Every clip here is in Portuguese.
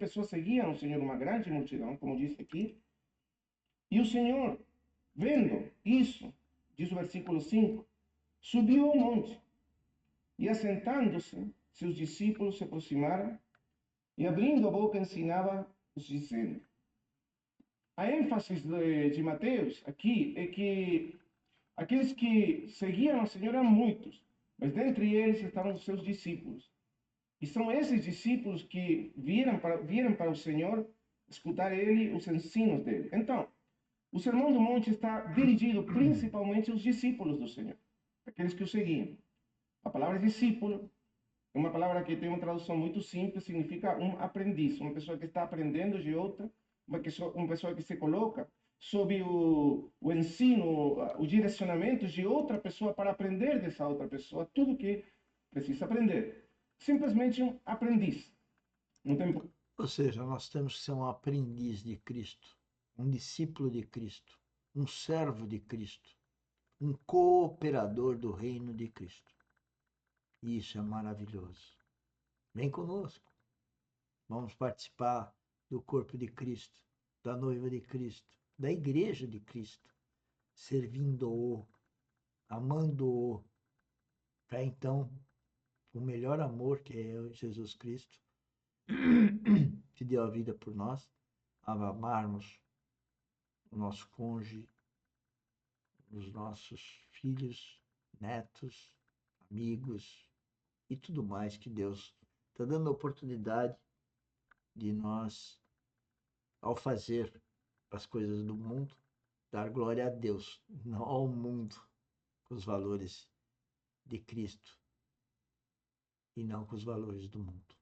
pessoas seguiam o Senhor, uma grande multidão, como diz aqui. E o Senhor, vendo isso, diz o versículo 5, subiu ao monte. E assentando-se, seus discípulos se aproximaram e, abrindo a boca, ensinava-os, dizendo. A ênfase de Mateus aqui é que aqueles que seguiam o Senhor eram muitos, mas dentre eles estavam os seus discípulos. E são esses discípulos que vieram para o Senhor escutar ele, os ensinos dele. Então, o Sermão do Monte está dirigido principalmente aos discípulos do Senhor, aqueles que o seguiam. A palavra discípulo é uma palavra que tem uma tradução muito simples, significa um aprendiz, uma pessoa que está aprendendo de outra, uma pessoa que se coloca sob o ensino, o direcionamento de outra pessoa para aprender dessa outra pessoa tudo que precisa aprender. Simplesmente um aprendiz. Não tem... Ou seja, nós temos que ser um aprendiz de Cristo, um discípulo de Cristo, um servo de Cristo, um cooperador do reino de Cristo. E isso é maravilhoso. Vem conosco. Vamos participar do corpo de Cristo, da noiva de Cristo, da igreja de Cristo, servindo-o, amando-o, para então o melhor amor que é Jesus Cristo, que deu a vida por nós, amarmos o nosso cônjuge, os nossos filhos, netos, amigos e tudo mais que Deus está dando a oportunidade de nós, ao fazer as coisas do mundo, dar glória a Deus, não ao mundo, com os valores de Cristo e não com os valores do mundo.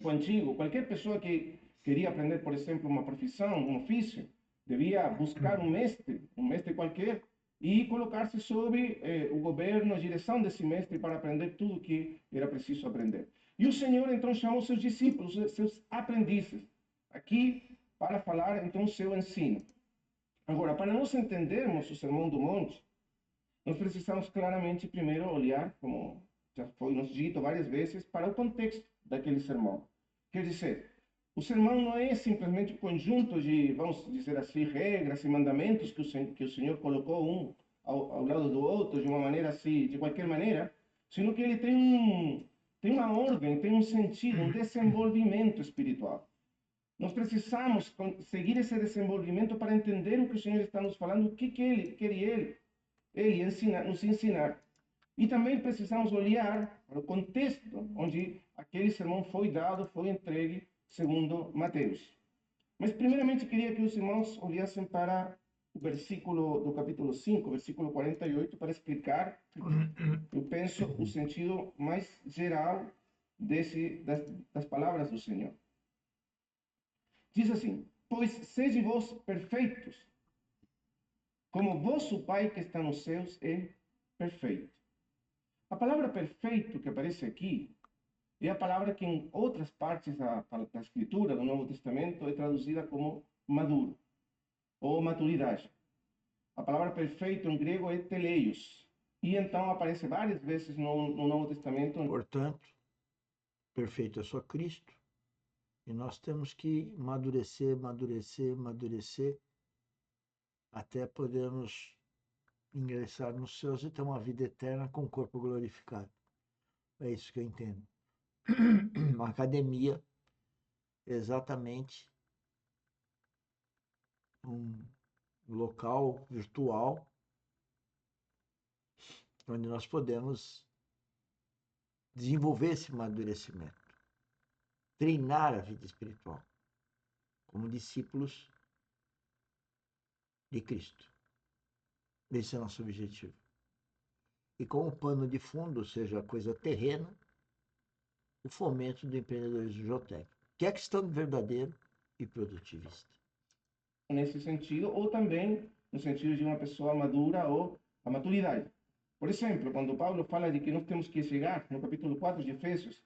Antigo, qualquer pessoa que queria aprender, por exemplo, uma profissão, um ofício, devia buscar um mestre qualquer, e colocar-se sob o governo, a direção desse mestre para aprender tudo o que era preciso aprender. E o Senhor então chamou seus discípulos, seus aprendizes, aqui para falar então o seu ensino. Agora, para nós entendermos o Sermão do Monte, nós precisamos claramente primeiro olhar, como já foi nos dito várias vezes, para o contexto daquele sermão. Quer dizer, o sermão não é simplesmente um conjunto de, vamos dizer assim, regras e mandamentos que o Senhor colocou um ao lado do outro, de uma maneira assim, de qualquer maneira, sino que ele tem uma ordem, tem um sentido, um desenvolvimento espiritual. Nós precisamos seguir esse desenvolvimento para entender o que o Senhor está nos falando, o que ele queria nos ensinar. E também precisamos olhar para o contexto onde aquele sermão foi dado, foi entregue, segundo Mateus. Mas, primeiramente, queria que os irmãos olhassem para o versículo do capítulo 5, versículo 48, para explicar, eu penso, o sentido mais geral das palavras do Senhor. Diz assim: pois sede vós perfeitos, como vosso Pai que está nos céus é perfeito. A palavra perfeito que aparece aqui é a palavra que em outras partes da Escritura, do Novo Testamento, é traduzida como maduro, ou maturidade. A palavra perfeito em grego é teleios, e então aparece várias vezes no Novo Testamento. Portanto, perfeito é só Cristo, e nós temos que amadurecer, até podermos ingressar nos céus e ter uma vida eterna com o corpo glorificado. É isso que eu entendo. Uma academia, exatamente um local virtual onde nós podemos desenvolver esse amadurecimento, treinar a vida espiritual como discípulos de Cristo. Esse é o nosso objetivo. E com o pano de fundo, ou seja, a coisa terrena, o fomento do empreendedorismo geotécnico, que é a questão verdadeiro e produtivista. Nesse sentido, ou também no sentido de uma pessoa madura ou a maturidade. Por exemplo, quando Paulo fala de que nós temos que chegar, no capítulo 4 de Efésios,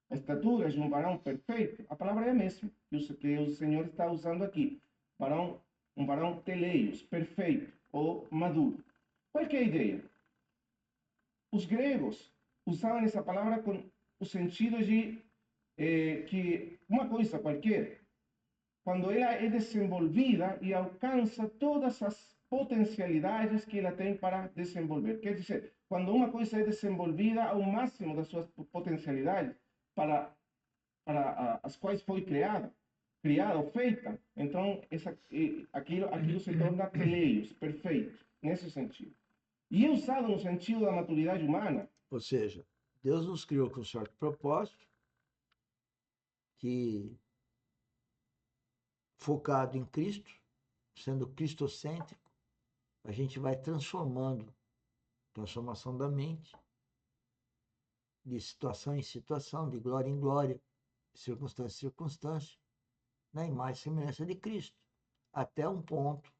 a estatura de um varão perfeito, a palavra é a mesma que o Senhor está usando aqui. Um varão teleios, perfeito ou maduro. Qual que é a ideia? Os gregos usavam essa palavra com o sentido de que uma coisa qualquer, quando ela é desenvolvida e alcança todas as potencialidades que ela tem para desenvolver. Quer dizer, quando uma coisa é desenvolvida ao máximo das suas potencialidades para as quais foi criada ou feita, então aquilo se torna teleios, perfeito, nesse sentido. E é usado no sentido da maturidade humana. Ou seja, Deus nos criou com um certo propósito, que focado em Cristo, sendo cristocêntrico, a gente vai transformação da mente, de situação em situação, de glória em glória, de circunstância em circunstância, na imagem e semelhança de Cristo, até um ponto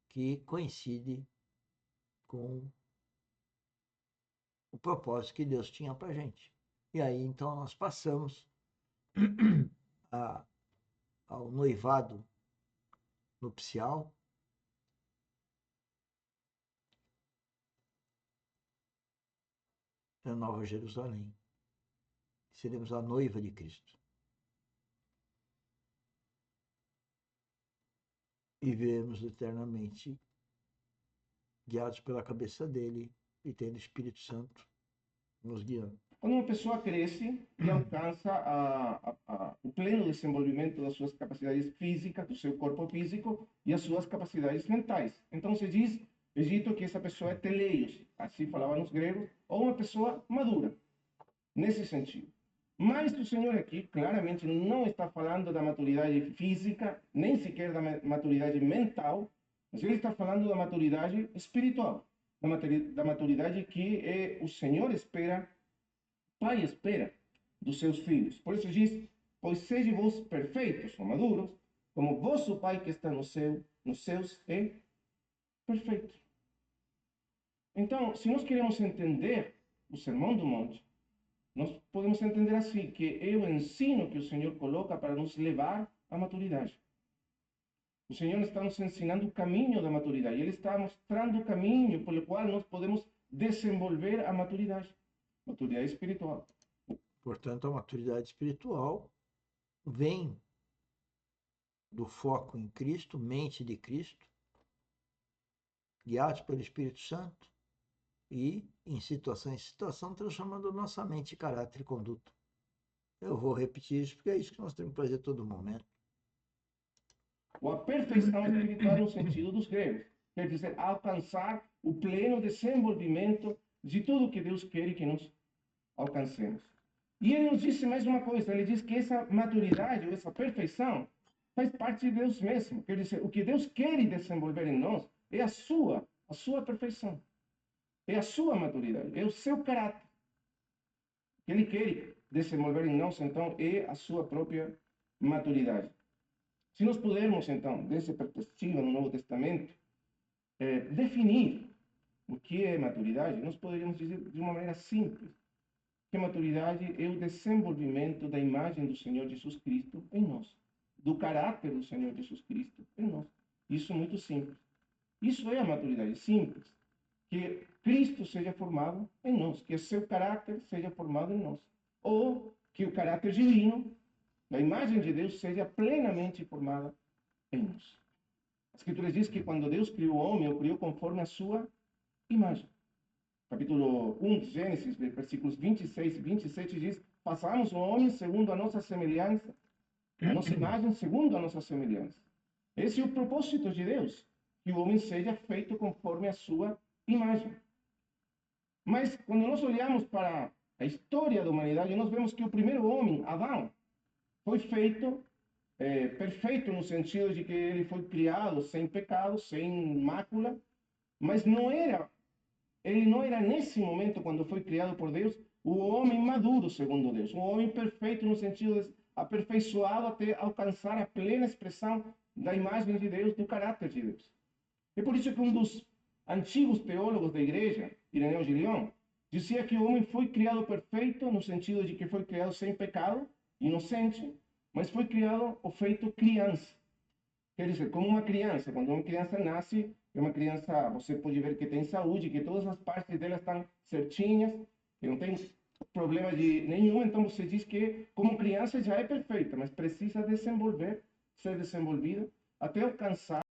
que coincide com o propósito que Deus tinha para a gente. E aí, então, nós passamos ao noivado nupcial, na Nova Jerusalém. Seremos a noiva de Cristo. E viveremos eternamente guiados pela cabeça dele e tendo o Espírito Santo nos guiando. Quando uma pessoa cresce e alcança o pleno desenvolvimento das suas capacidades físicas, do seu corpo físico e as suas capacidades mentais. Então se diz, Egito, que essa pessoa é teleios, assim falavam os gregos, ou uma pessoa madura, nesse sentido. Mas o Senhor aqui claramente não está falando da maturidade física, nem sequer da maturidade mental, mas ele está falando da maturidade espiritual, da maturidade que o Senhor espera, Pai espera dos seus filhos. Por isso diz, pois sede vós perfeitos ou maduros, como vosso Pai que está nos céus é perfeito. Então, se nós queremos entender o Sermão do Monte, nós podemos entender assim, que é o ensino que o Senhor coloca para nos levar à maturidade. O Senhor está nos ensinando o caminho da maturidade. Ele está mostrando o caminho pelo qual nós podemos desenvolver a maturidade espiritual. Portanto, a maturidade espiritual vem do foco em Cristo, mente de Cristo, guiados pelo Espírito Santo e, em situação, transformando nossa mente, caráter e conduta. Eu vou repetir isso porque é isso que nós temos que fazer a todo momento. Ou a perfeição espiritual no sentido dos gregos. Quer dizer, alcançar o pleno desenvolvimento de tudo que Deus quer que nós alcancemos. E ele nos disse mais uma coisa, ele diz que essa maturidade, ou essa perfeição, faz parte de Deus mesmo. Quer dizer, o que Deus quer desenvolver em nós é a sua perfeição. É a sua maturidade, é o seu caráter. O que ele quer desenvolver em nós, então, é a sua própria maturidade. Se nós pudermos, então, dessa perspectiva no Novo Testamento, definir o que é maturidade, nós poderíamos dizer de uma maneira simples que maturidade é o desenvolvimento da imagem do Senhor Jesus Cristo em nós, do caráter do Senhor Jesus Cristo em nós. Isso é muito simples. Isso é a maturidade simples. Que Cristo seja formado em nós, que o seu caráter seja formado em nós. Ou que o caráter divino, a imagem de Deus, seja plenamente formada em nós. A Escritura diz que quando Deus criou o homem, o criou conforme a sua imagem. Capítulo 1 de Gênesis, versículos 26 e 27 diz, façamos o homem segundo a nossa semelhança, a nossa imagem segundo a nossa semelhança. Esse é o propósito de Deus, que o homem seja feito conforme a sua imagem. Mas quando nós olhamos para a história da humanidade, nós vemos que o primeiro homem, Adão, foi feito perfeito no sentido de que ele foi criado sem pecado, sem mácula, mas ele não era nesse momento, quando foi criado por Deus, o homem maduro, segundo Deus, um homem perfeito no sentido de aperfeiçoado até alcançar a plena expressão da imagem de Deus, do caráter de Deus. É por isso que um dos antigos teólogos da igreja, Ireneu de Lyon, dizia que o homem foi criado perfeito no sentido de que foi criado sem pecado, inocente, mas foi criado ou feito criança. Quer dizer, como uma criança, quando uma criança nasce, é uma criança, você pode ver que tem saúde, que todas as partes dela estão certinhas, que não tem problema de nenhum, então você diz que como criança já é perfeita, mas precisa desenvolver, ser desenvolvida até alcançar